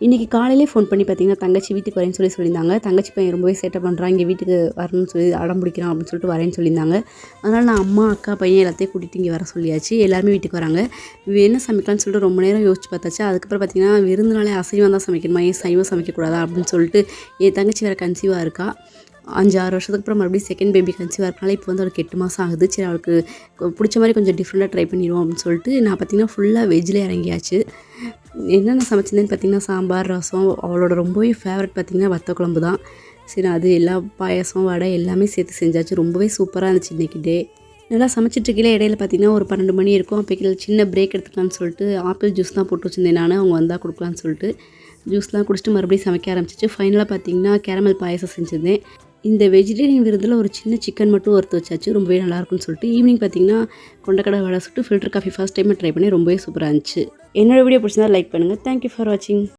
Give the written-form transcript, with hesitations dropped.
இன்றைக்கி காலையிலே ஃபோன் பண்ணி பார்த்தீங்கன்னா தங்கச்சி வீட்டுக்கு வரேன்னு சொல்லியிருந்தாங்க. தங்கச்சி பையன் ரொம்பவே சேட்டை பண்ணுறான், இங்கே வீட்டுக்கு வரணும்னு சொல்லி அடம் பிடிக்கிறான் அப்படின்னு சொல்லிட்டு வரேன்னு சொல்லியிருந்தாங்க. அதனால் நான் அம்மா, அக்கா, பையன் எல்லாத்தையும் கூட்டிகிட்டு இங்கே வர சொல்லியாச்சு. எல்லாருமே வீட்டுக்கு வராங்க. என்ன சமைக்கலாம்னு சொல்லிட்டு ரொம்ப நேரம் யோசிச்சு பார்த்தாச்சு. அதுக்கப்புறம் பார்த்தீங்கன்னா விருந்தினாலே அசைவம் தான் சமைக்கணுமா, ஏன் சைவம் சமைக்கக்கூடாதா அப்படின்னு சொல்லிட்டு என் தங்கச்சி வேறு கன்சீவாக இருக்கா. 5-6 வருஷத்துக்கு அப்புறம் மறுபடியும் செகண்ட் பேபி கன்சீவாக இருக்கனால இப்போ வந்து அவளுக்கு 8 மாதம் ஆகுது. சரி அவளுக்கு பிடிச்ச மாதிரி கொஞ்சம் டிஃப்ரெண்ட்டாக ட்ரை பண்ணிடுவோம் அப்படின்னு சொல்லிட்டு நான் பார்த்திங்கன்னா ஃபுல்லாக வெஜ்ஜில் இறங்கியாச்சு. என்னென்ன சமைச்சிருந்தேன்னு பார்த்திங்கன்னா சாம்பார், ரசம், அவளோட ரொம்பவே ஃபேவரட் பார்த்திங்கன்னா வத்த குழம்பு தான். சரி அது எல்லா பாயசம், வடை எல்லாமே சேர்த்து செஞ்சாச்சு. ரொம்பவே சூப்பராக இருந்துச்சு இன்றைக்கி டே. நல்லா சமைச்சிட்ருக்கையில இடையில பார்த்திங்கன்னா ஒரு 12 மணி இருக்கும். அப்போ சின்ன பிரேக் எடுத்துக்கலான்னு சொல்லிட்டு ஆப்பிள் ஜூஸ் தான் போட்டு வச்சுருந்தேன் நான். அவங்க வந்தால் கொடுக்கலான்னு சொல்லிட்டு ஜூஸ்லாம் குடிச்சிட்டு மறுபடியும் சமைக்க ஆரம்பிச்சிச்சு. ஃபைனலாக பார்த்திங்கன்னா கேரமல் பாயசம் செஞ்சுருந்தேன். இந்த வெஜிடேரியன் விருந்தில் ஒரு சின்ன சிக்கன் மட்டும் வறுத்து வச்சாச்சு. ரொம்பவே நல்லாயிருக்குன்னு சொல்லிட்டு ஈவினிங் பார்த்திங்கன்னா கொண்டக்கடலை வடை சுட்டு ஃபில்டர் காஃபி ஃபர்ஸ்ட் டைமாக ட்ரை பண்ணி ரொம்பவே சூப்பராக இருந்துச்சு. என்னோடய வீடியோ பிடிச்சிருந்தா லைக் பண்ணுங்கள். தேங்க்யூ ஃபார் வாட்சிங்.